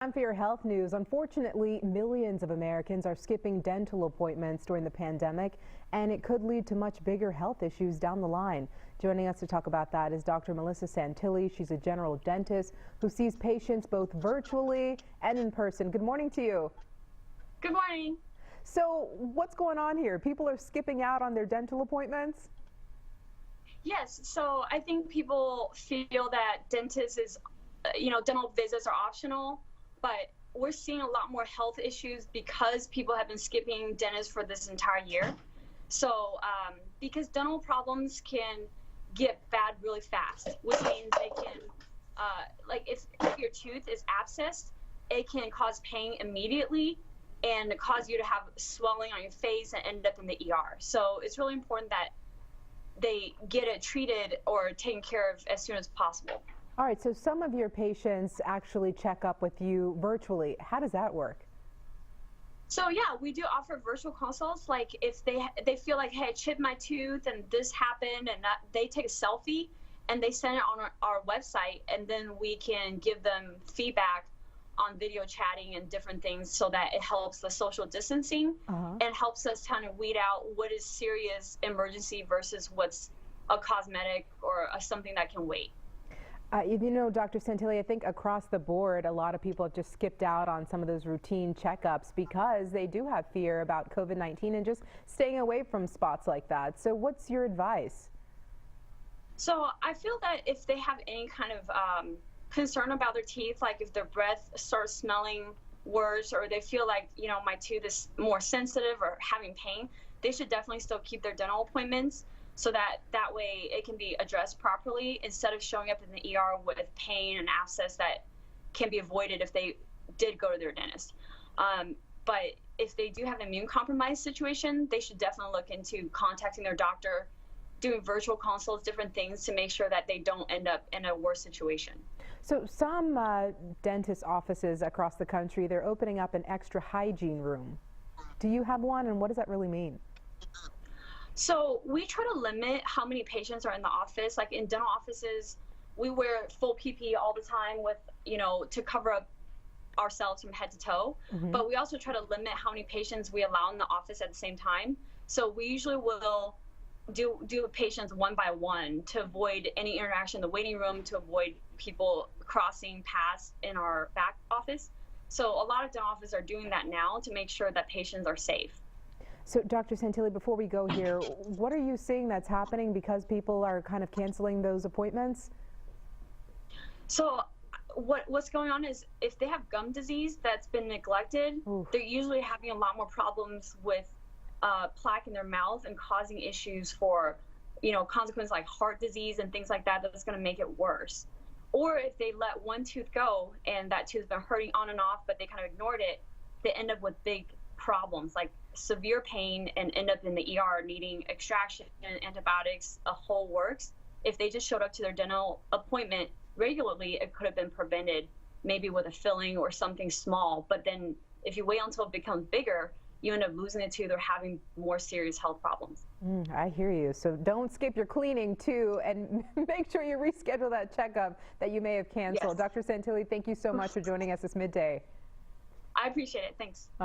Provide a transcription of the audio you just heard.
Time for your health news. Unfortunately, millions of Americans are skipping dental appointments during the pandemic, and it could lead to much bigger health issues down the line. Joining us to talk about that is Dr. Melissa Santilli. She's a general dentist who sees patients both virtually and in person. Good morning to you. Good morning. So what's going on here? People are skipping out on their dental appointments? Yes, so I think people feel that dental visits are optional, but we're seeing a lot more health issues because people have been skipping dentists for this entire year. So because dental problems can get bad really fast, which means they can, like if your tooth is abscessed, it can cause pain immediately and cause you to have swelling on your face and end up in the ER. So it's really important that they get it treated or taken care of as soon as possible. All right, so some of your patients actually check up with you virtually. How does that work? So yeah, we do offer virtual consults. Like if they feel like, hey, I chipped my tooth and this happened, and they take a selfie and they send it on our website, and then we can give them feedback on video chatting and different things so that it helps the social distancing and helps us kind of weed out what is serious emergency versus what's a cosmetic or something that can wait. You know, Dr. Santilli, I think across the board, a lot of people have just skipped out on some of those routine checkups because they do have fear about COVID-19 and just staying away from spots like that. So what's your advice? So I feel that if they have any kind of concern about their teeth, like if their breath starts smelling worse or they feel like, you know, my tooth is more sensitive or having pain, they should definitely still keep their dental appointments, so that way it can be addressed properly instead of showing up in the ER with pain and abscess that can be avoided if they did go to their dentist. But if they do have an immune compromised situation, they should definitely look into contacting their doctor, doing virtual consults, different things to make sure that they don't end up in a worse situation. So some dentist offices across the country, they're opening up an extra hygiene room. Do you have one, and what does that really mean? So we try to limit how many patients are in the office. Like in dental offices, we wear full PPE all the time with, you know, to cover up ourselves from head to toe. But we also try to limit how many patients we allow in the office at the same time. So we usually will do patients one by one to avoid any interaction in the waiting room, to avoid people crossing paths in our back office. So a lot of dental offices are doing that now to make sure that patients are safe. So Dr. Santilli, before we go here, what are you seeing that's happening because people are kind of canceling those appointments? So what's going on is if they have gum disease that's been neglected, they're usually having a lot more problems with plaque in their mouth and causing issues for, you know, consequences like heart disease and things like that that's going to make it worse. Or if they let one tooth go and that tooth's been hurting on and off, but they kind of ignored it, they end up with big problems like severe pain and end up in the ER needing extraction, antibiotics, a whole works. If they just showed up to their dental appointment regularly, it could have been prevented, maybe with a filling or something small. But then if you wait until it becomes bigger, you end up losing a tooth or having more serious health problems. I hear you. So don't skip your cleaning too, and make sure you reschedule that checkup that you may have canceled. Yes. Dr. Santilli, thank you so much for joining us this midday. I appreciate it. Thanks.